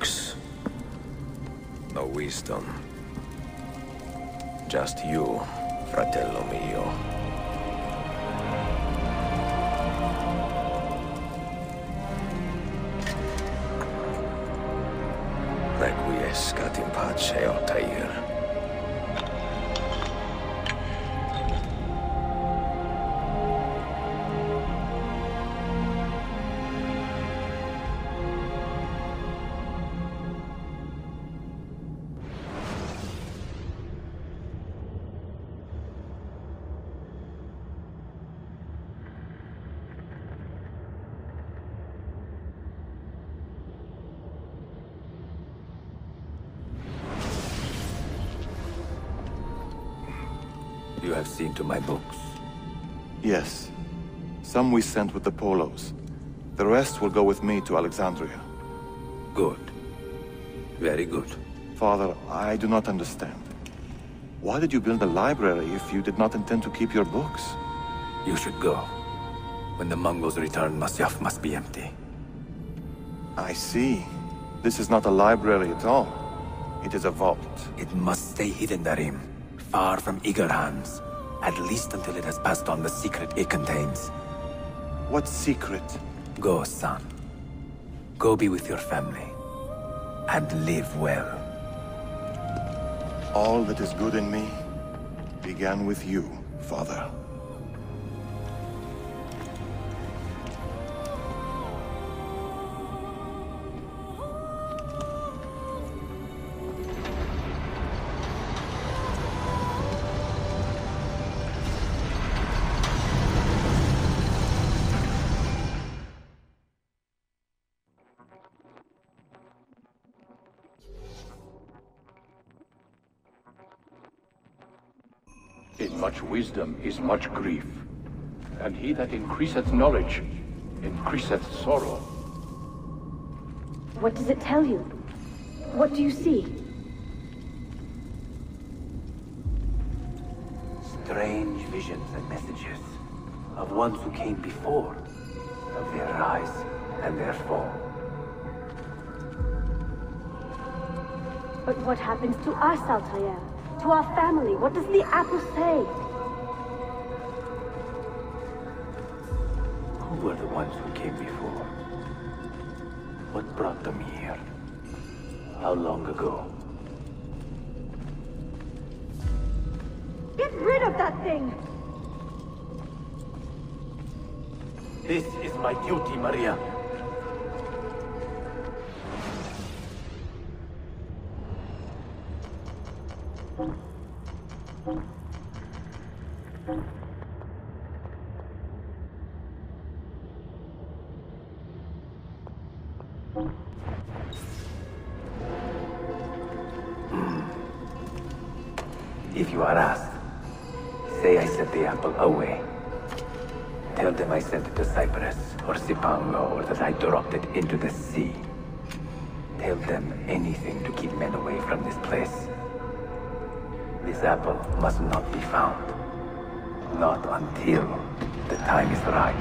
books. No wisdom. Just you, fratello mio. Requiescat in pace, Altair. You have seen to my books. Yes. Some we sent with the Polos. The rest will go with me to Alexandria. Good. Very good. Father, I do not understand. Why did you build a library if you did not intend to keep your books? You should go. When the Mongols return, Masyaf must be empty. I see. This is not a library at all. It is a vault. It must stay hidden, Darim. Far from eager hands. At least until it has passed on the secret it contains. What secret? Go, son. Go be with your family. And live well. All that is good in me began with you, Father. In much wisdom is much grief, and he that increaseth knowledge increaseth sorrow. What does it tell you? What do you see? Strange visions and messages of ones who came before, of their rise and their fall. But what happens to us, Altair? To our family? What does the apple say? Who were the ones who came before? What brought them here? How long ago? Get rid of that thing! This is my duty, Maria. If you are asked, say I sent the apple away. Tell them I sent it to Cyprus or Cipango, or that I dropped it into the sea. Tell them anything to keep men away from this place. This apple must not be found. Not until the time is right.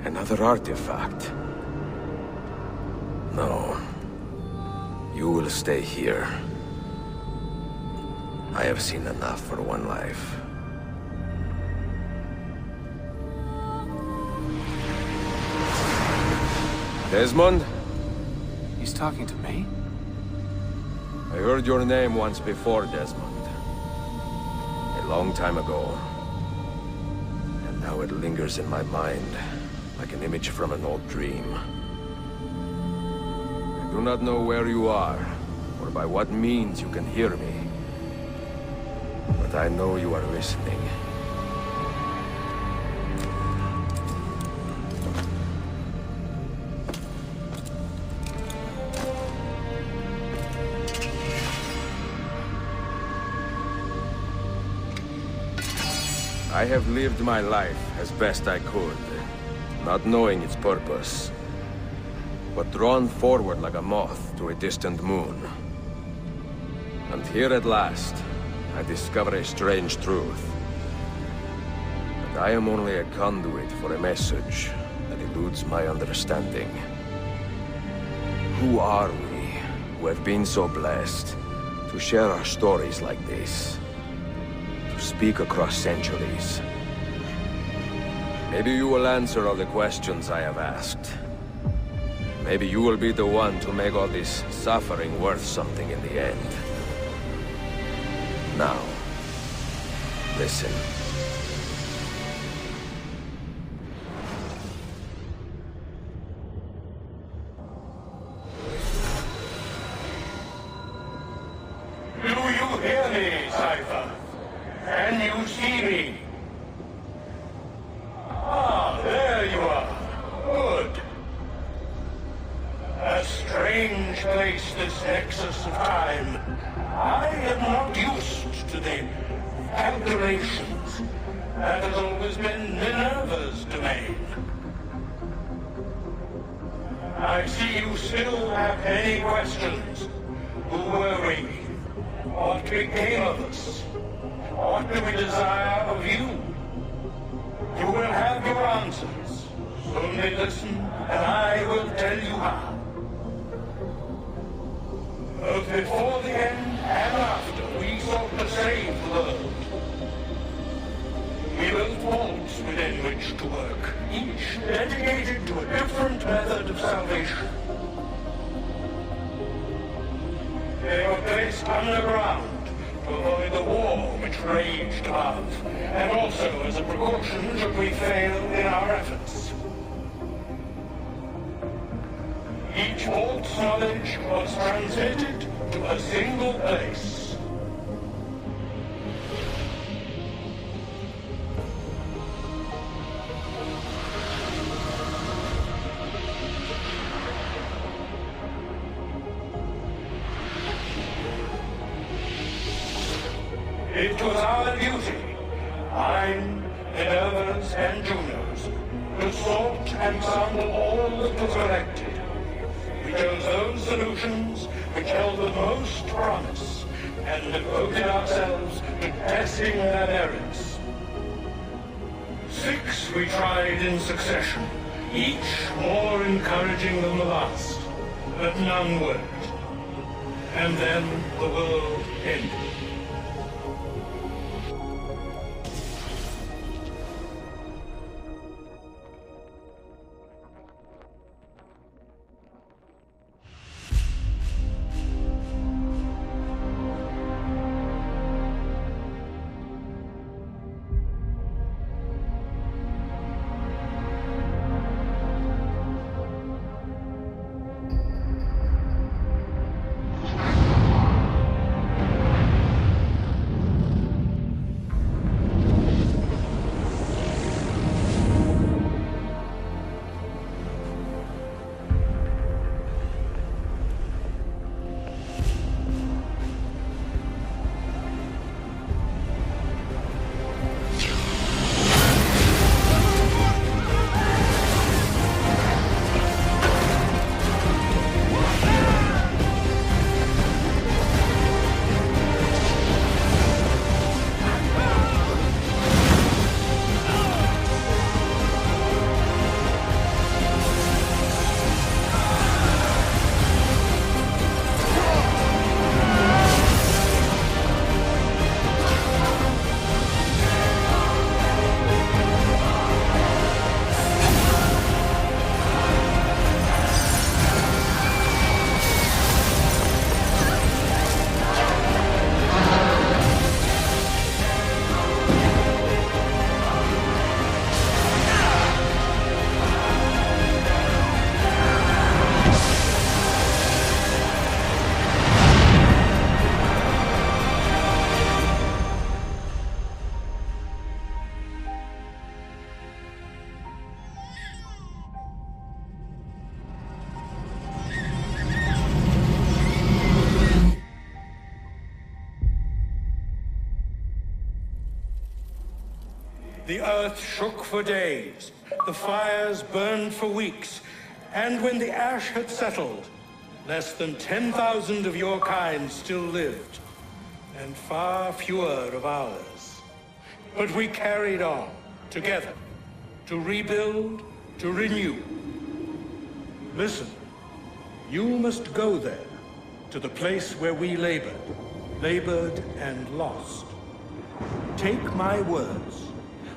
Another artifact. No. You will stay here. I have seen enough for one life. Desmond? He's talking to me? I heard your name once before, Desmond. A long time ago. And now it lingers in my mind, like an image from an old dream. I do not know where you are, or by what means you can hear me. But I know you are listening. I have lived my life as best I could, not knowing its purpose, but drawn forward like a moth to a distant moon. And here at last, I discover a strange truth. That I am only a conduit for a message that eludes my understanding. Who are we, who have been so blessed to share our stories like this? To speak across centuries. Maybe you will answer all the questions I have asked. Maybe you will be the one to make all this suffering worth something in the end. Now, listen. Do you hear me, Cypher? Can you see me? Ah, there you are. Good. A strange place, this nexus of time. I am not used to the calculations. That has always been Minerva's domain. I see you still have many questions. Who were we? What became of us? What do we desire of you? You will have your answers. Only listen, and I will tell you how. Both before the end and after, we sought to save the world. We built vaults within which to work, each dedicated to a different method of salvation. They were placed underground to avoid the war which raged above, and also as a precaution should we fail in our efforts. Each vault's knowledge was transmitted to a single place. It was our duty, mine, Minerva's, and Juno's, to sort and sample all that was collected. We chose those solutions which held the most promise, and devoted ourselves to testing their merits. 6 we tried in succession, each more encouraging than the last, but none worked. And then the world ended. The earth shook for days, the fires burned for weeks, and when the ash had settled, less than 10,000 of your kind still lived, and far fewer of ours. But we carried on, together, to rebuild, to renew. Listen, you must go there, to the place where we labored and lost. Take my words,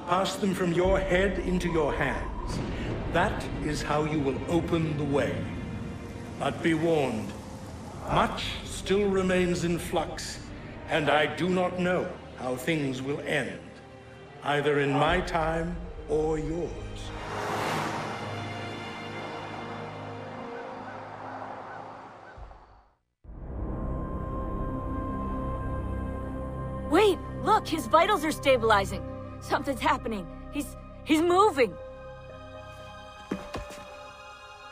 pass them from your head into your hands. That is how you will open the way. But be warned, much still remains in flux, and I do not know how things will end, either in my time or yours. Wait, look, his vitals are stabilizing. Something's happening. He's moving.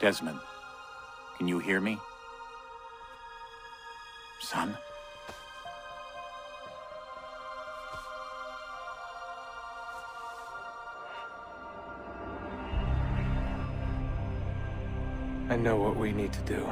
Desmond, can you hear me? Son? I know what we need to do.